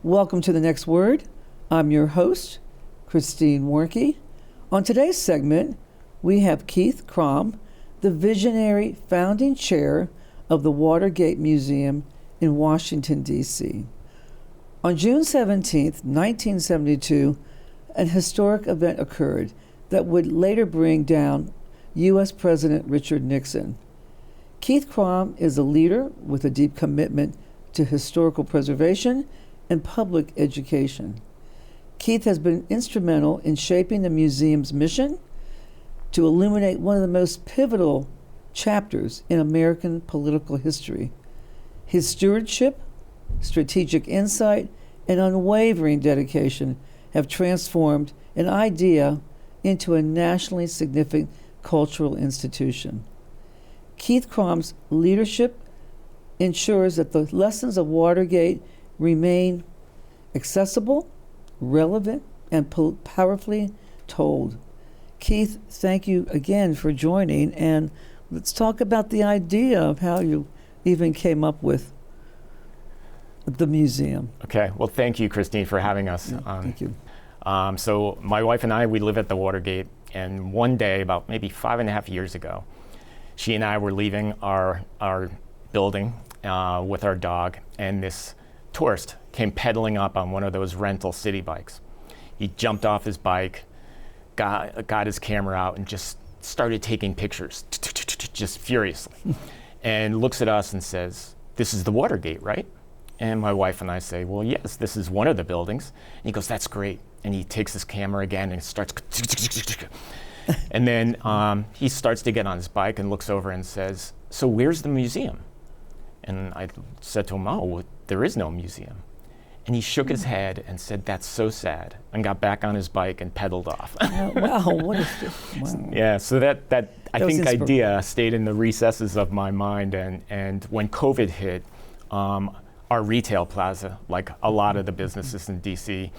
Welcome to The Next Word. I'm your host, Christine Warnke. On today's segment, we have Keith Krom, the visionary founding chair of the Watergate Museum in Washington, D.C. On June 17, 1972, an historic event occurred that would later bring down U.S. President Richard Nixon. Keith Krom is a leader with a deep commitment to historical preservation and public education. Keith has been instrumental in shaping the museum's mission to illuminate one of the most pivotal chapters in American political history. His stewardship, strategic insight, and unwavering dedication have transformed an idea into a nationally significant cultural institution. Keith Krom's leadership ensures that the lessons of Watergate remain accessible, relevant, and powerfully told. Keith, thank you again for joining, and let's talk about the idea of how you even came up with the museum. Okay, well, thank you, Christine, for having us. Thank you. So my wife and I, we live at the Watergate, and one day, about maybe 5.5 years ago, she and I were leaving our building with our dog, and this tourist came pedaling up on one of those rental city bikes. He jumped off his bike, got his camera out, and just started taking pictures, just furiously, and looks at us and says, "This is the Watergate, right?" And my wife and I say, "Well, yes, this is one of the buildings." And he goes, "That's great." And he takes his camera again and starts, and then he starts to get on his bike and looks over and says, "So where's the museum?" And I said to him, "Oh, there is no museum." And he shook his head and said, "That's so sad," and got back on his bike and pedaled off. Wow, what is this? Wow. Yeah, so that I think idea stayed in the recesses of my mind, and when COVID hit, our retail plaza, like a lot of the businesses in DC,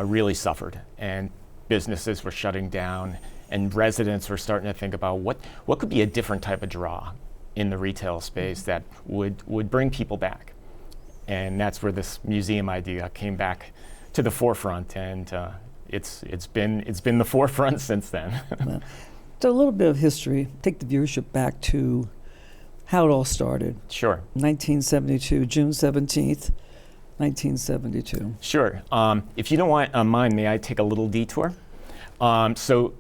really suffered, and businesses were shutting down, and residents were starting to think about what could be a different type of draw in the retail space that would bring people back. And that's where this museum idea came back to the forefront, and it's been the forefront since then. So a little bit of history. Take the viewership back to how it all started. Sure. 1972, June 17th, 1972. Sure. If you don't mind, may I take a little detour? So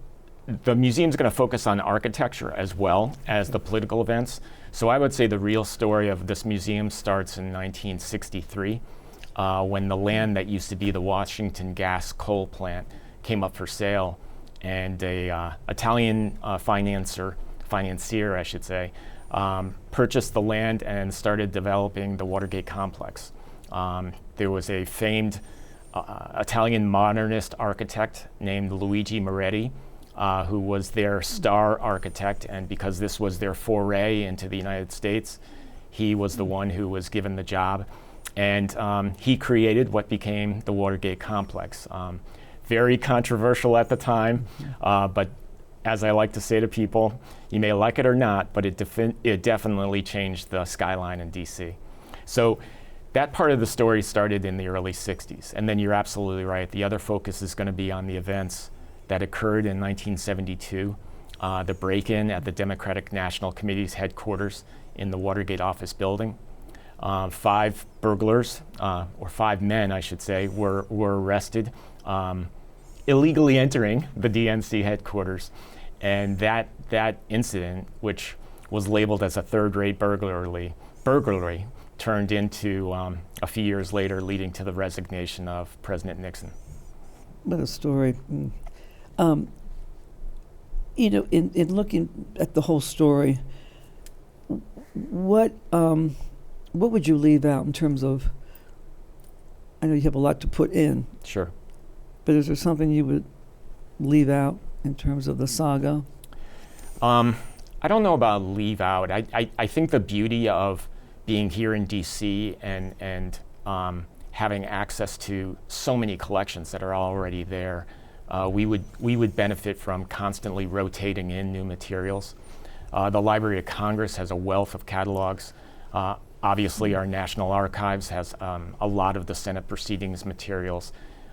the museum's going to focus on architecture as well as the political events. So I would say the real story of this museum starts in 1963, when the land that used to be the Washington gas coal plant came up for sale, and a Italian financier, I should say, purchased the land and started developing the Watergate complex. There was a famed Italian modernist architect named Luigi Moretti, who was their star architect, and because this was their foray into the United States, he was the one who was given the job. And he created what became the Watergate complex. Very controversial at the time, but as I like to say to people, you may like it or not, but it definitely changed the skyline in DC. So that part of the story started in the early 60s. And then you're absolutely right. The other focus is going to be on the events that occurred in 1972, the break-in at the Democratic National Committee's headquarters in the Watergate office building. 5 burglars, or 5 men, I should say, were arrested, illegally entering the DNC headquarters. And that incident, which was labeled as a third-rate burglary, turned into, a few years later, leading to the resignation of President Nixon. What a story. In looking at the whole story, what would you leave out in terms of, I know you have a lot to put in. Sure. But is there something you would leave out in terms of the saga? I don't know about leave out. I think the beauty of being here in DC and having access to so many collections that are already there, we would benefit from constantly rotating in new materials. The Library of Congress has a wealth of catalogs. Obviously, our National Archives has a lot of the Senate proceedings materials.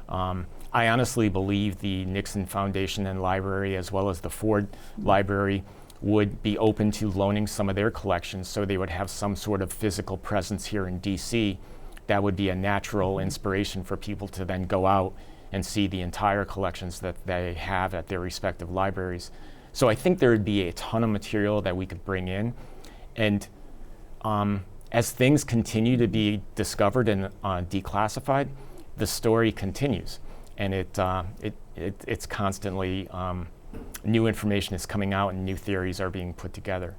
I honestly believe the Nixon Foundation and Library, as well as the Ford Library, would be open to loaning some of their collections, so they would have some sort of physical presence here in DC. That would be a natural inspiration for people to then go out and see the entire collections that they have at their respective libraries. So I think there would be a ton of material that we could bring in. And as things continue to be discovered and declassified, the story continues. And it's constantly, new information is coming out and new theories are being put together.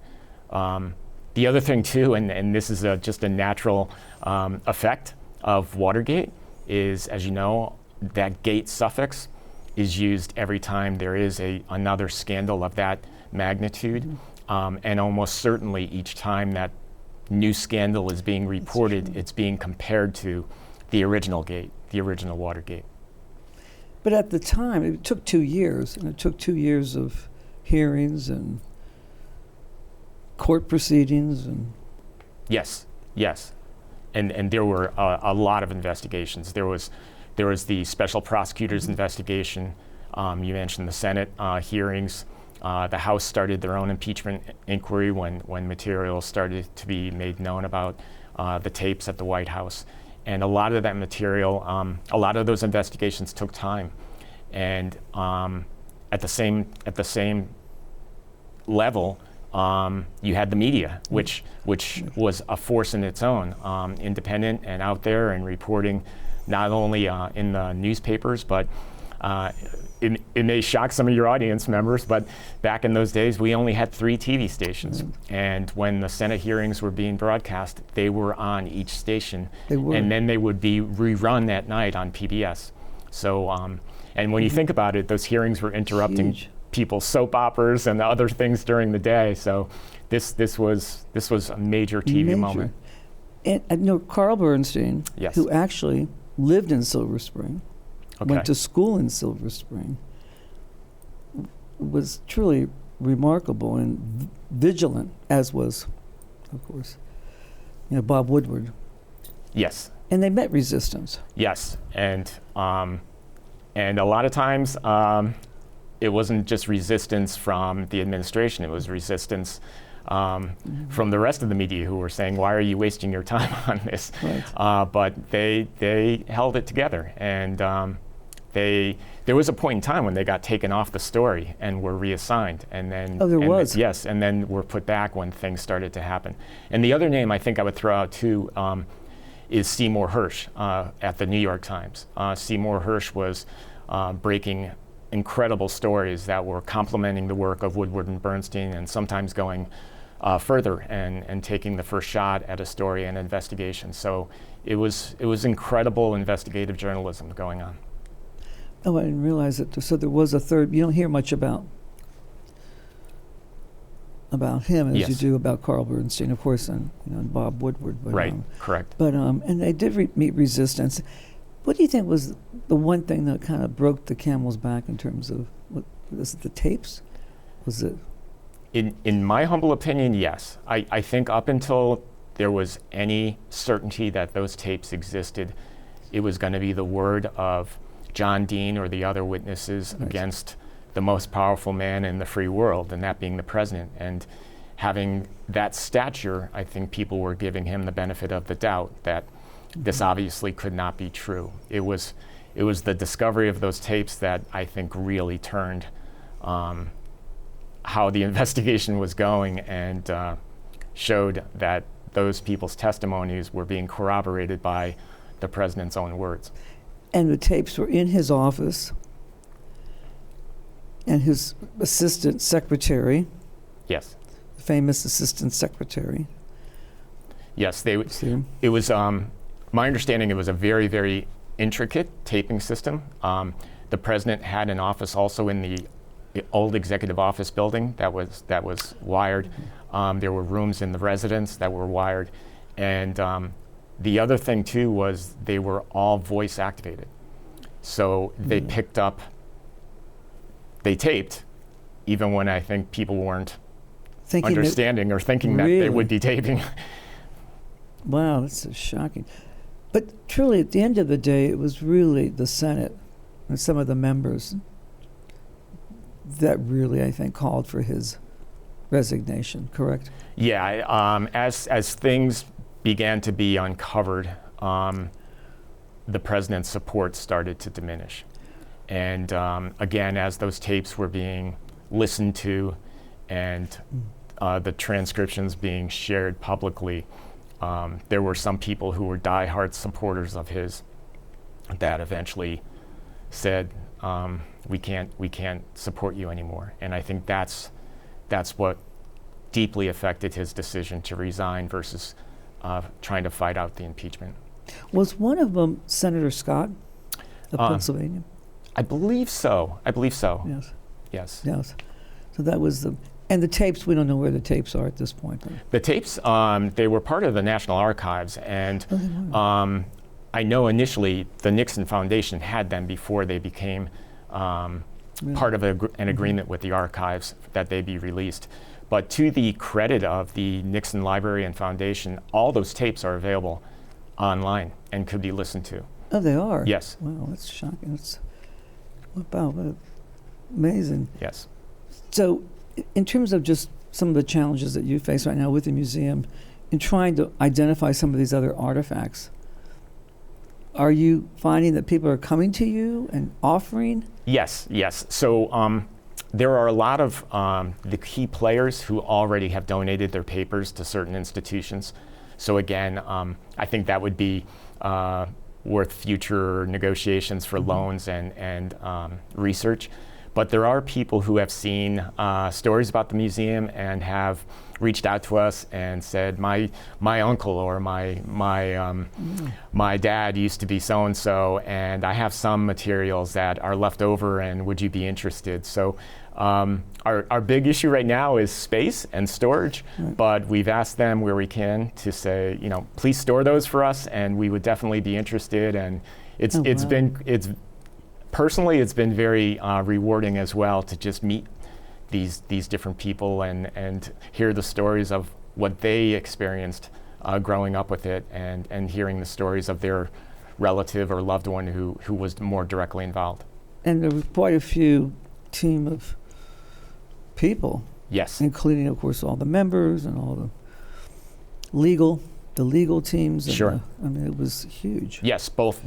The other thing too, and this is just a natural effect of Watergate, is, as you know, that gate suffix is used every time there is another scandal of that magnitude. And almost certainly each time that new scandal is being reported, it's being compared to the original gate, the original Watergate. But at the time, it took 2 years, and it took 2 years of hearings and court proceedings. And yes. And there were a lot of investigations. There was the special prosecutor's investigation. You mentioned the Senate hearings. The House started their own impeachment inquiry when material started to be made known about the tapes at the White House. And a lot of that material, a lot of those investigations took time. And at the same level, you had the media, which was a force in its own, independent and out there and reporting not only in the newspapers, but it may shock some of your audience members, but back in those days, we only had 3 TV stations. And when the Senate hearings were being broadcast, they were on each station. And then they would be rerun that night on PBS. So, and when you think about it, those hearings were interrupting people's soap operas and other things during the day. So this was a major TV moment. And I know Carl Bernstein, yes, who actually lived in Silver Spring, went to school in Silver Spring, was truly remarkable and vigilant, as was, of course, Bob Woodward. Yes. And they met resistance. Yes, and a lot of times it wasn't just resistance from the administration; it was resistance from the rest of the media who were saying, "Why are you wasting your time on this?" Right. But they held it together, and there was a point in time when they got taken off the story and were reassigned, and then yes, and then were put back when things started to happen. And the other name I think I would throw out too is Seymour Hersh at the New York Times. Seymour Hersh was breaking incredible stories that were complementing the work of Woodward and Bernstein, and sometimes going further and taking the first shot at a story and investigation. So it was incredible investigative journalism going on. Oh, I didn't realize that. So there was a third. You don't hear much about him as you do about Carl Bernstein, of course, and Bob Woodward. But, right, correct. But and they did meet resistance. What do you think was the one thing that kind of broke the camel's back in terms of was it the tapes? Was it? In my humble opinion, yes. I think up until there was any certainty that those tapes existed, it was going to be the word of John Dean or the other witnesses against the most powerful man in the free world, and that being the president. And having that stature, I think people were giving him the benefit of the doubt that this obviously could not be true. It was the discovery of those tapes that I think really turned how the investigation was going, and showed that those people's testimonies were being corroborated by the president's own words. And the tapes were in his office, and his assistant secretary. Yes. The famous assistant secretary. Yes, it was, my understanding, it was a very, very intricate taping system. The president had an office also in the old executive office building that was wired. There were rooms in the residence that were wired. And the other thing too was they were all voice activated. So they they taped, even when I think people weren't understanding or thinking that they would be taping. Wow, that's so shocking. But truly, at the end of the day, it was really the Senate and some of the members that really, I think, called for his resignation, correct? Yeah, as things began to be uncovered, the president's support started to diminish. And again, as those tapes were being listened to and the transcriptions being shared publicly, there were some people who were diehard supporters of his that eventually said, we can't support you anymore. And I think that's what deeply affected his decision to resign versus trying to fight out the impeachment. Was one of them Senator Scott of Pennsylvania? I believe so. Yes. Yes. Yes. So that was and the tapes, we don't know where the tapes are at this point. The tapes, they were part of the National Archives, and I know initially the Nixon Foundation had them before they became part of an agreement with the archives that they be released. But to the credit of the Nixon Library and Foundation, all those tapes are available online and could be listened to. Oh, they are? Yes. Wow, that's shocking. What amazing. Yes. So in terms of just some of the challenges that you face right now with the museum, in trying to identify some of these other artifacts, are you finding that people are coming to you and offering? Yes. So there are a lot of the key players who already have donated their papers to certain institutions. So again, I think that would be worth future negotiations for loans and research. But there are people who have seen stories about the museum and have reached out to us and said, my uncle or my dad used to be so-and-so, and I have some materials that are left over, and would you be interested? So our big issue right now is space and storage, but we've asked them where we can to say, please store those for us, and we would definitely be interested. And personally, it's been very rewarding as well to just meet these different people and hear the stories of what they experienced growing up with it, and hearing the stories of their relative or loved one who was more directly involved. And there was quite a few team of people. Yes. Including, of course, all the members and all the legal teams. And sure. It was huge. Yes, both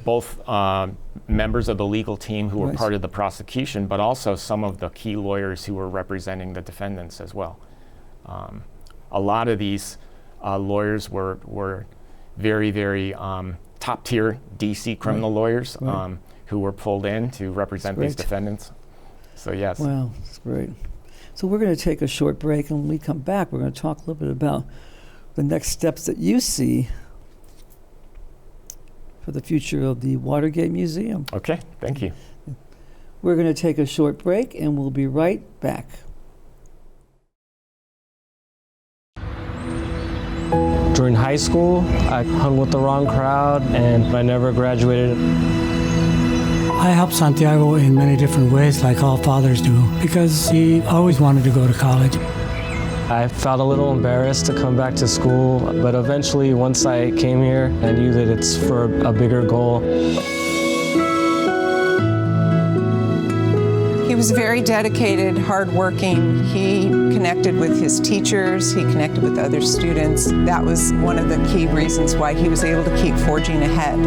members of the legal team who were part of the prosecution, but also some of the key lawyers who were representing the defendants as well. A lot of these lawyers were very, very top-tier DC criminal lawyers who were pulled in to represent these defendants. So yes. Wow, that's great. So we're going to take a short break, and when we come back, we're going to talk a little bit about the next steps that you see for the future of the Watergate Museum. Okay, thank you. We're going to take a short break, and we'll be right back. During high school, I hung with the wrong crowd, and I never graduated. I helped Santiago in many different ways, like all fathers do, because he always wanted to go to college. I felt a little embarrassed to come back to school, but eventually, once I came here, I knew that it's for a bigger goal. He was very dedicated, hardworking. He connected with his teachers. He connected with other students. That was one of the key reasons why he was able to keep forging ahead.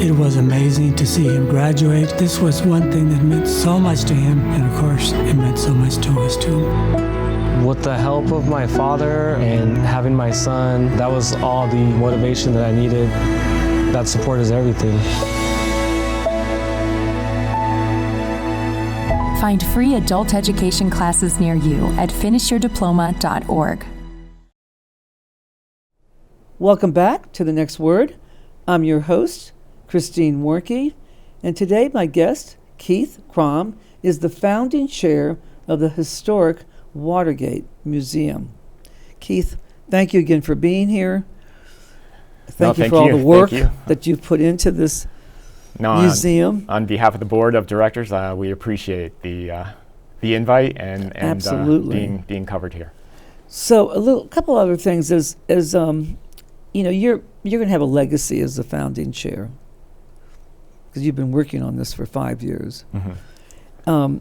It was amazing to see him graduate. This was one thing that meant so much to him, and of course, it meant so much to us too. With the help of my father and having my son, that was all the motivation that I needed. That support is everything. Find free adult education classes near you at finishyourdiploma.org. Welcome back to The Next Word. I'm your host, Christine Warnke, and today my guest, Keith Krom, is the founding chair of the historic Watergate Museum. Keith, thank you again for being here. Thank you for all the work that you've put into this museum. On behalf of the board of directors, we appreciate the invite and Absolutely. Being covered here. So a couple other things as you're going to have a legacy as the founding chair because you've been working on this for 5 years. Mm-hmm.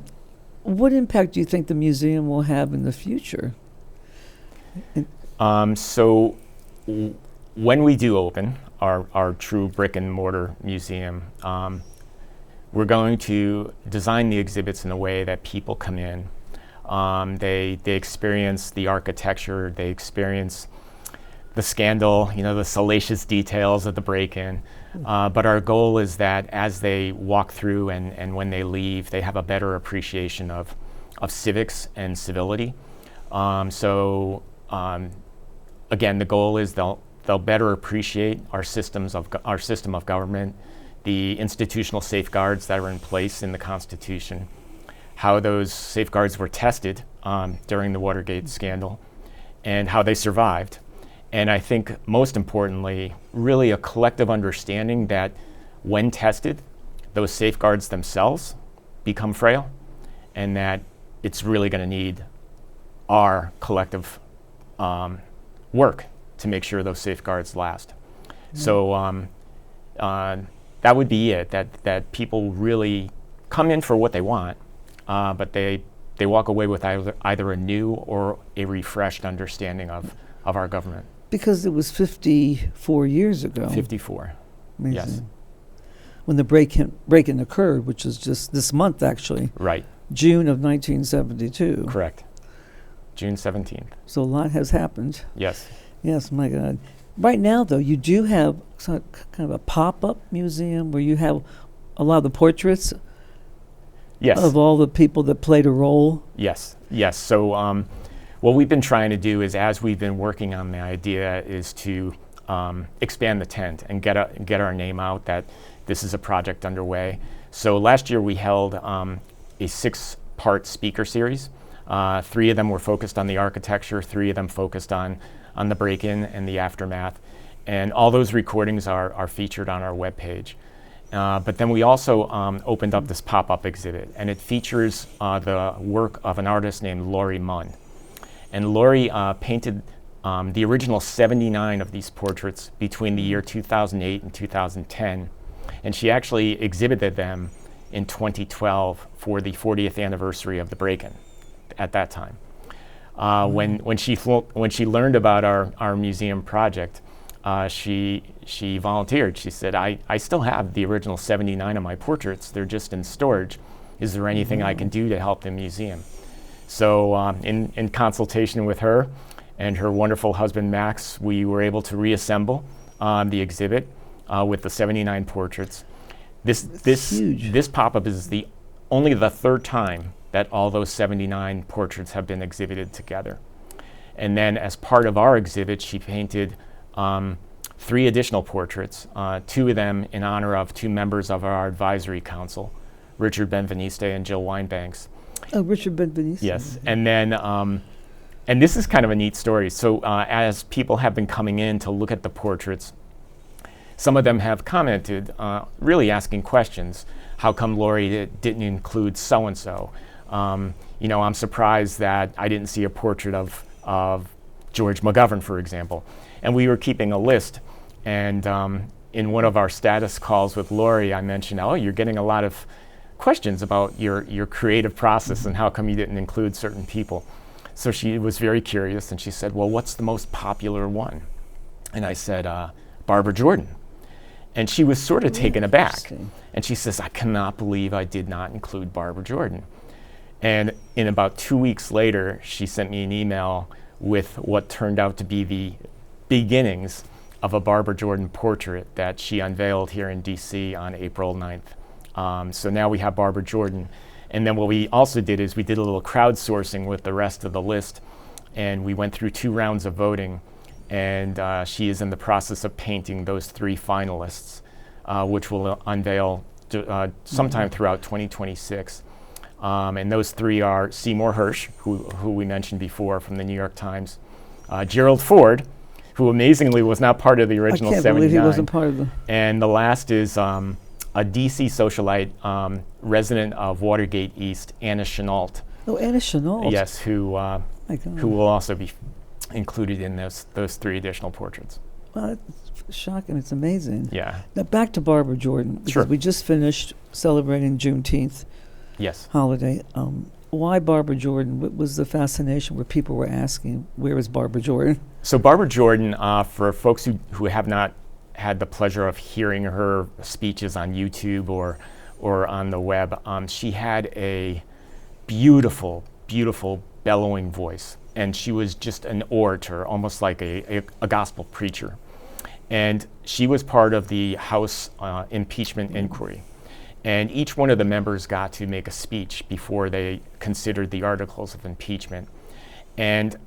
What impact do you think the museum will have in the future? When we do open our true brick and mortar museum, we're going to design the exhibits in a way that people come in. They experience the architecture, they experience the scandal, the salacious details of the break-in. But our goal is that as they walk through and when they leave, they have a better appreciation of civics and civility. Again, the goal is they'll better appreciate our system of government, the institutional safeguards that are in place in the Constitution, how those safeguards were tested during the Watergate scandal, and how they survived. And I think most importantly, really a collective understanding that when tested, those safeguards themselves become frail, and that it's really going to need our collective work to make sure those safeguards last. So that would be it, that people really come in for what they want, but they walk away with either a new or a refreshed understanding of our government. Because it was 54 years ago. 54, Amazing. Yes. When the break-in occurred, which is just this month actually. Right. June of 1972. Correct. June 17th. So a lot has happened. Yes. Yes, my God. Right now, though, you do have kind of a pop-up museum where you have a lot of the portraits of all the people that played a role. Yes. So what we've been trying to do is, as we've been working on the idea, is to expand the tent and get our name out that this is a project underway. So last year we held a 6-part speaker series. 3 of them were focused on the architecture, 3 of them focused on the break-in and the aftermath. And all those recordings are featured on our webpage. But then we also opened up this pop-up exhibit, and it features the work of an artist named Laurie Munn. And Laurie painted the original 79 of these portraits between the year 2008 and 2010. And she actually exhibited them in 2012 for the 40th anniversary of the break-in at that time. When she learned about our museum project, she volunteered. She said, I still have the original 79 of my portraits. They're just in storage. Is there anything I can do to help the museum? So in consultation with her and her wonderful husband, Max, we were able to reassemble the exhibit with the 79 portraits. This pop-up is only the 3rd time that all those 79 portraits have been exhibited together. And then as part of our exhibit, she painted 3 additional portraits, 2 of them in honor of 2 members of our advisory council, Richard Benveniste and Jill Winebanks. Oh, Richard Benveniste. Yes, and then, and this is kind of a neat story. So as people have been coming in to look at the portraits, some of them have commented, really asking questions. How come Laurie didn't include so-and-so? I'm surprised that I didn't see a portrait of George McGovern, for example. And we were keeping a list. And in one of our status calls with Laurie, I mentioned, you're getting a lot of questions about your creative process and how come you didn't include certain people. So she was very curious, and she said, well, what's the most popular one? And I said, Barbara Jordan. And she was sort of taken aback. And she says, I cannot believe I did not include Barbara Jordan. And in about 2 weeks later, she sent me an email with what turned out to be the beginnings of a Barbara Jordan portrait that she unveiled here in DC on April 9th. So now we have Barbara Jordan. And then what we also did is we did a little crowdsourcing with the rest of the list, and we went through 2 rounds of voting, and she is in the process of painting those 3 finalists, which will unveil sometime throughout 2026. And those 3 are Seymour Hersh, who we mentioned before from the New York Times, Gerald Ford, who amazingly was not part of the original 79. I can't believe he wasn't part of the... And the last is a DC socialite, resident of Watergate East, Anna Chenault. Oh, Anna Chenault. Yes, who will also be included in those 3 additional portraits. Well, it's shocking. It's amazing. Yeah. Now back to Barbara Jordan, because Sure. we just finished celebrating Juneteenth Yes. holiday. Why Barbara Jordan? What was the fascination where people were asking, where is Barbara Jordan? So Barbara Jordan, for folks who have not had the pleasure of hearing her speeches on YouTube or on the web, she had a beautiful, beautiful bellowing voice. And she was just an orator, almost like a gospel preacher. And she was part of the House impeachment inquiry. And each one of the members got to make a speech before they considered the articles of impeachment. And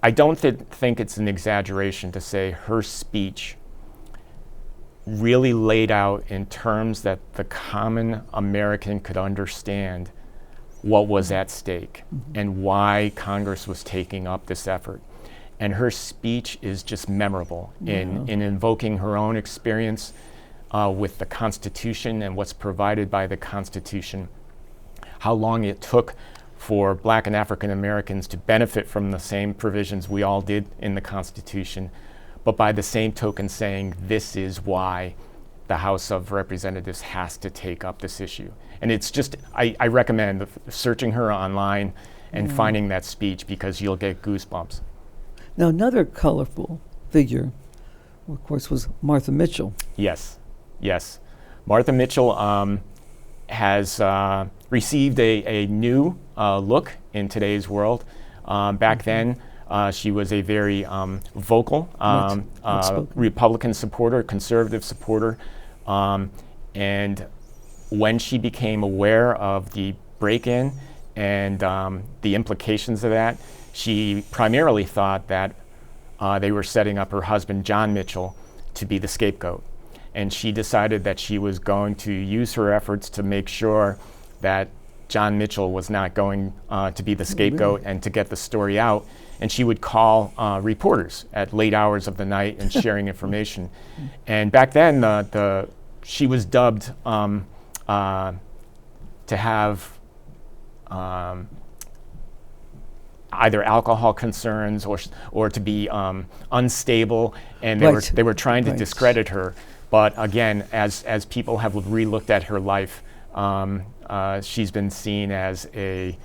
I don't think it's an exaggeration to say her speech really laid out in terms that the common American could understand what was at stake and why Congress was taking up this effort. And her speech is just memorable in invoking her own experience with the Constitution and what's provided by the Constitution, how long it took for Black and African Americans to benefit from the same provisions we all did in the Constitution, but by the same token saying this is why the House of Representatives has to take up this issue. And it's just, I recommend searching her online and finding that speech, because you'll get goosebumps. Now, another colorful figure, of course, was Martha Mitchell. Yes. Martha Mitchell has received a new look in today's world. Back then, she was a very vocal Republican supporter, conservative supporter. And when she became aware of the break-in and the implications of that, she primarily thought that they were setting up her husband, John Mitchell, to be the scapegoat. And she decided that she was going to use her efforts to make sure that John Mitchell was not going to be the scapegoat and to get the story out. And she would call reporters at late hours of the night and sharing information. And back then, she was dubbed to have either alcohol concerns or to be unstable, and they were trying to discredit her. But again, as people have re-looked at her life, she's been seen as a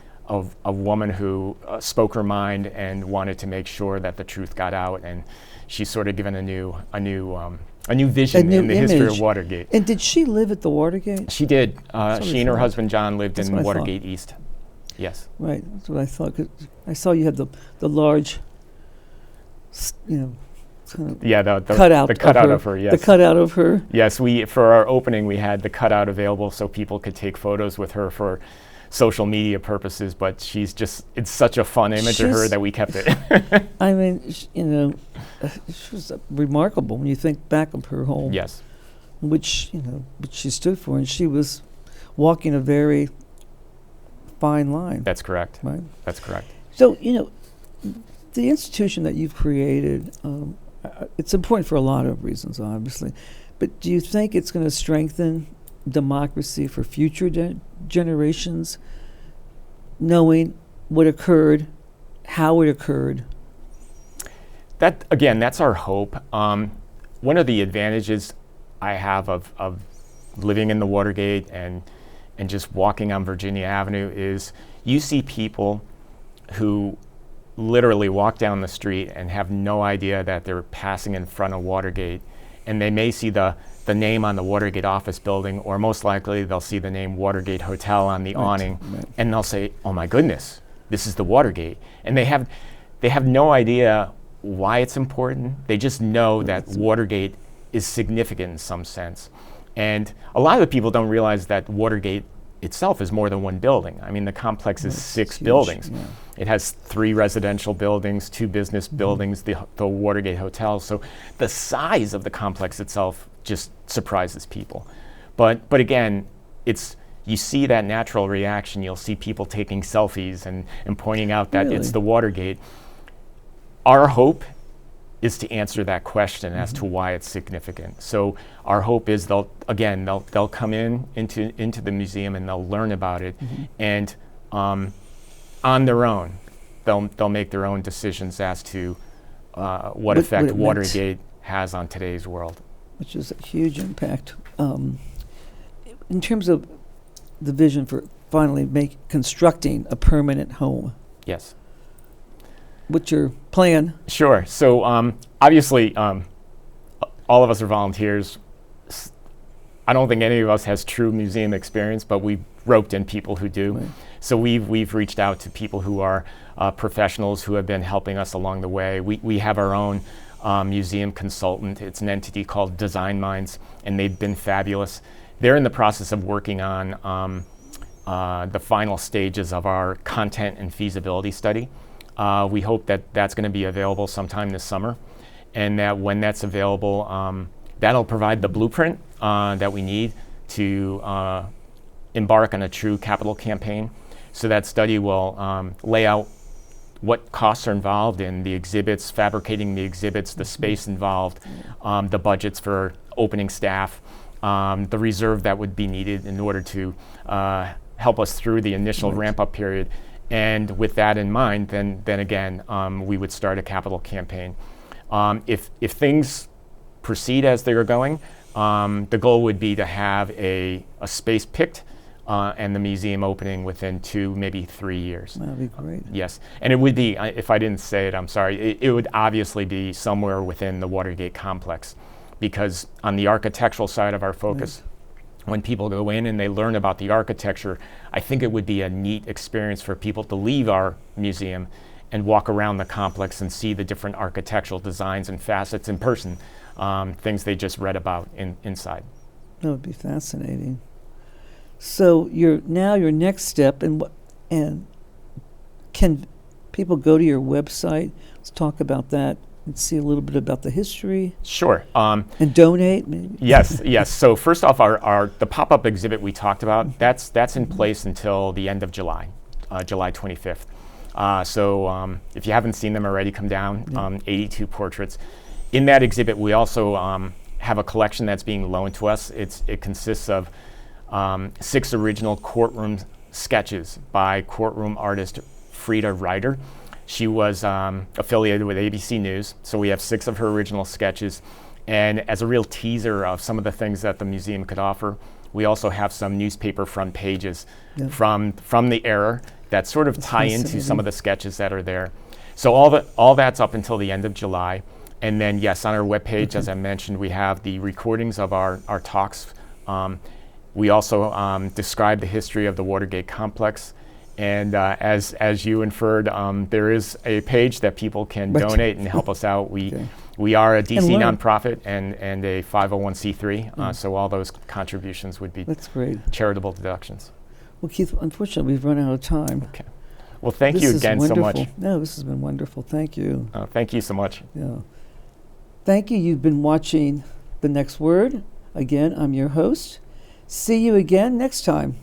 woman who spoke her mind and wanted to make sure that the truth got out, and she's sort of given a new vision in the history of Watergate. And did she live at the Watergate? She did. She and her husband John lived in Watergate East. Yes. Right. That's what I thought. 'Cause I saw you had the large, kind of the cutout of her. Yes. The cutout of her. Yes. For our opening, we had the cutout available so people could take photos with her for social media purposes. But it's such a fun image of her that we kept it. I mean, she was remarkable when you think back of her whole. Yes. Which she stood for, and she was walking a very fine line. That's correct. Right. That's correct. So the institution that you've created, it's important for a lot of reasons, obviously. But do you think it's going to strengthen democracy for future generations, knowing what occurred, how it occurred? That's our hope. One of the advantages I have of living in the Watergate and just walking on Virginia Avenue is you see people who literally walk down the street and have no idea that they're passing in front of Watergate, and they may see the name on the Watergate office building, or most likely they'll see the name Watergate Hotel on the awning, and they'll say, "Oh my goodness, this is the Watergate," and they have no idea why it's important. They just know that Watergate is significant in some sense. And a lot of the people don't realize that Watergate itself is more than one building. I mean, the complex is 6 buildings. Yeah. It has 3 residential buildings, 2 business buildings, the Watergate Hotel. So the size of the complex itself just surprises people. But again, you see that natural reaction. You'll see people taking selfies and pointing out that it's the Watergate. Our hope is to answer that question as to why it's significant. So our hope is they'll come into the museum and they'll learn about it, and on their own they'll make their own decisions as to what effect Watergate has on today's world. Which is a huge impact. In terms of the vision for finally constructing a permanent home, Yes. what's your plan? Sure. So obviously, all of us are volunteers. I don't think any of us has true museum experience, but we've roped in people who do. Right. So we've reached out to people who are professionals who have been helping us along the way. We have our own museum consultant. It's an entity called Design Minds, and they've been fabulous. They're in the process of working on the final stages of our content and feasibility study. We hope that that's going to be available sometime this summer, and that when that's available, that'll provide the blueprint that we need to embark on a true capital campaign. So that study will lay out what costs are involved in the exhibits, fabricating the exhibits, the space involved, the budgets for opening staff, the reserve that would be needed in order to help us through the initial ramp-up period. And with that in mind, then again, we would start a capital campaign. If things proceed as they are going, the goal would be to have a space picked and the museum opening within 2, maybe 3 years. That'd be great. Yes, and it would be, if I didn't say it, I'm sorry, it would obviously be somewhere within the Watergate complex, because on the architectural side of our focus, when people go in and they learn about the architecture, I think it would be a neat experience for people to leave our museum and walk around the complex and see the different architectural designs and facets in person, things they just read about inside. That would be fascinating. So your next step, and can people go to your website? Let's talk about that and see a little bit about the history. Sure. And donate, maybe. Yes. So first off, the pop-up exhibit we talked about, that's in place until the end of July, July 25th. So if you haven't seen them already, come down. 82 portraits. In that exhibit, we also have a collection that's being loaned to us. It consists of 6 original courtroom sketches by courtroom artist Frida Ryder. She was affiliated with ABC News, so we have 6 of her original sketches. And as a real teaser of some of the things that the museum could offer, we also have some newspaper front pages from the era that sort of tie into some of the sketches that are there. So all that's up until the end of July. And then, yes, on our webpage, as I mentioned, we have the recordings of our talks. We also describe the history of the Watergate complex. And as you inferred, there is a page that people can donate and help us out. We are a DC nonprofit and a 501c3, so all those contributions would be charitable deductions. Well, Keith, unfortunately, we've run out of time. Okay. Well, thank you again so much. No, this has been wonderful. Thank you. Thank you so much. Yeah. Thank you. You've been watching The Next Word. Again, I'm your host. See you again next time.